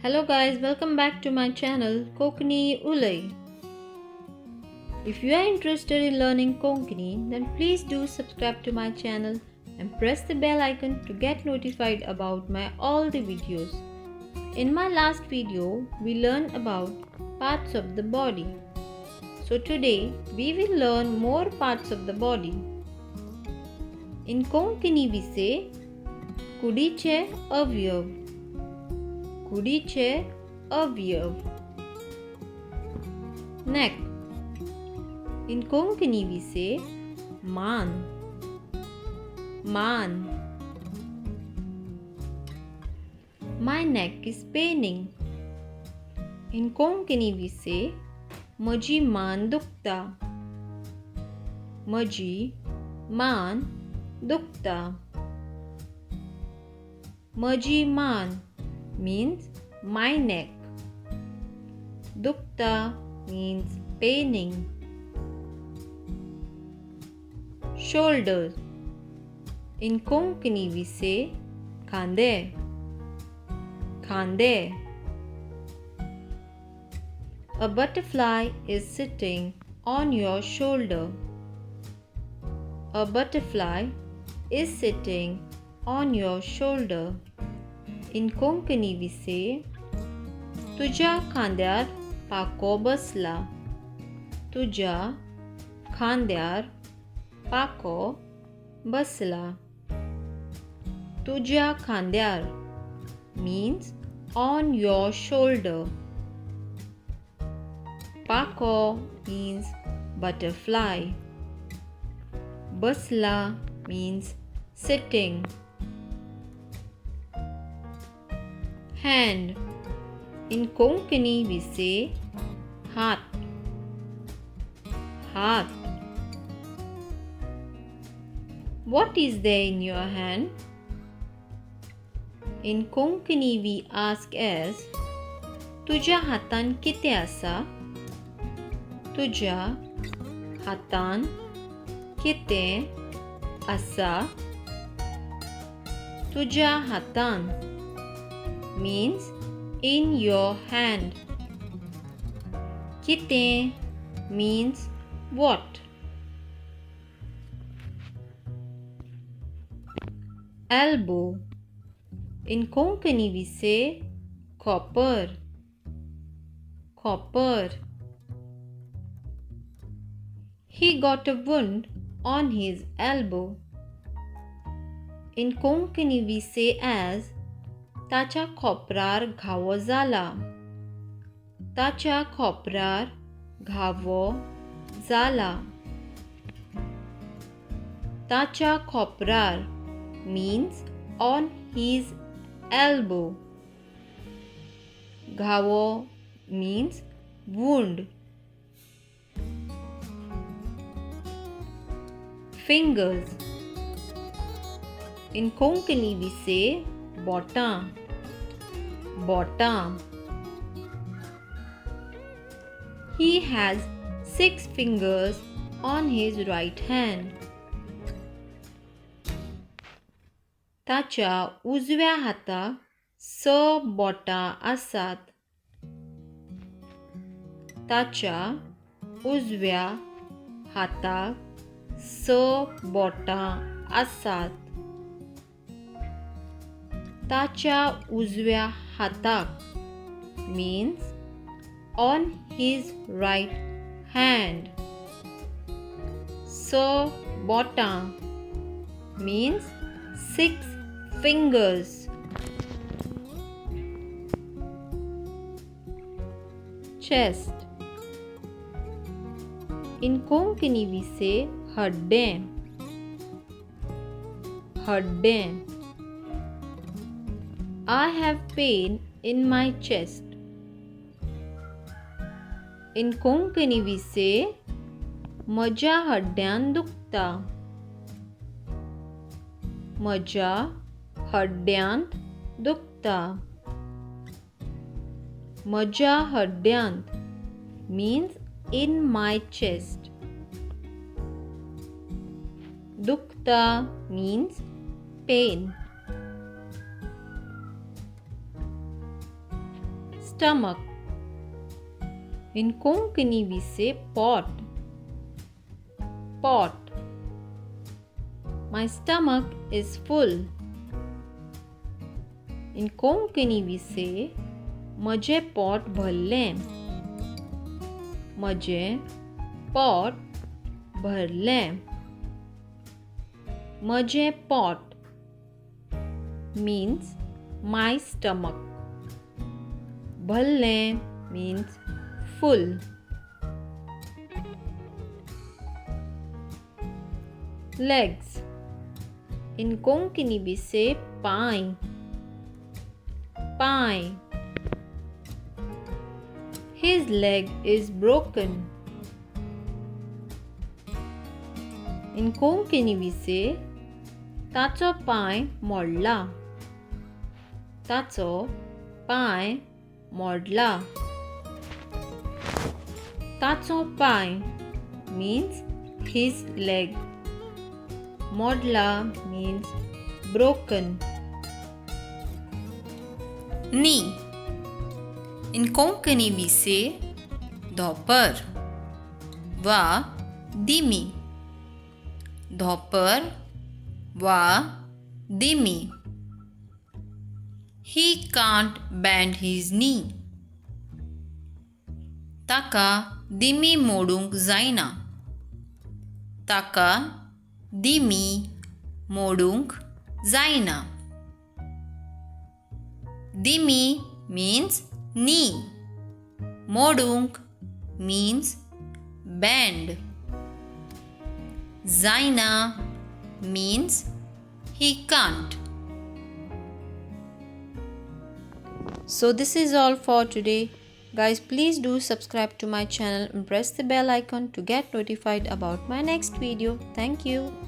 Hello guys, welcome back to my channel Konkani. If you are interested in learning Konkani, then please do subscribe to my channel and press the bell icon to get notified about my all the videos. In my last video, we learned about parts of the body. So today, we will learn more parts of the body. In Konkani we say, Kudiche Avyav. Kudiche Avyav. Neck. In Konkani we say Man. Man. My neck is paining. In Konkani we say Maji मान दुखता. Maji मान दुखता. Maji मान means my neck. Dukta means paining. Shoulders. In Konkani we say Khande. Khande. A butterfly is sitting on your shoulder. A butterfly is sitting on your shoulder. In Konkani we say Tuja खांद्यार पाको बसला. Tuja खांद्यार पाको बसला. Tuja खांद्यार means on your shoulder. Pako means butterfly. Basla means sitting. Hand. In Konkani we say Hath. Hath. What is there in your hand? In Konkani we ask as Tuja hatan kite asa? Tuja hatan kite asa? Tuja hatan means in your hand. Kite means what? Elbow. In Konkani we say copper. Copper. He got a wound on his elbow. In Konkani we say as ताच्या खोपरार घावो जाला. ताच्या खोपरार घावो जाला. ताच्या खोपरार means on his elbow. घावो means wound. Fingers. In Konkani we say bota. Bota. He has 6 fingers on his right hand. ताच्या उजव्या हाताक 6 बोटां आसात. ताच्या उजव्या हाताक 6 बोटां आसात. ताच्या उजव्या हाताक means on his right hand. So botaं means 6 fingers. Chest. In Konkani we say hadde. Hadde. I have pain in my chest. In Konkani we say Maja hadyan dukta. Maja hadyant dukta. Maja hadyant means in my chest. Dukta means pain. stomach. In Konkani we say pot. Pot. My stomach is full. In Konkani we say मजे pot भरलें. मजे pot भरलें. मजे pot means my stomach. Bhalle means full. Legs. In Konkani we say pie. Pie. His leg is broken. In Konkani we say ताचो पाय मोडला. ताचो पाय मोडला. ताचो पाय means his leg. Modla means broken. Knee. In Konkani we say dhopar wa dimi. Dhopar wa dimi. He can't bend his knee. Taka dimi modung zaina. Taka dimi modung zaina. Dimi means knee. Modung means bend. Zaina means he can't. So this is all for today. Guys, please do subscribe to my channel and press the bell icon to get notified about my next video. Thank you.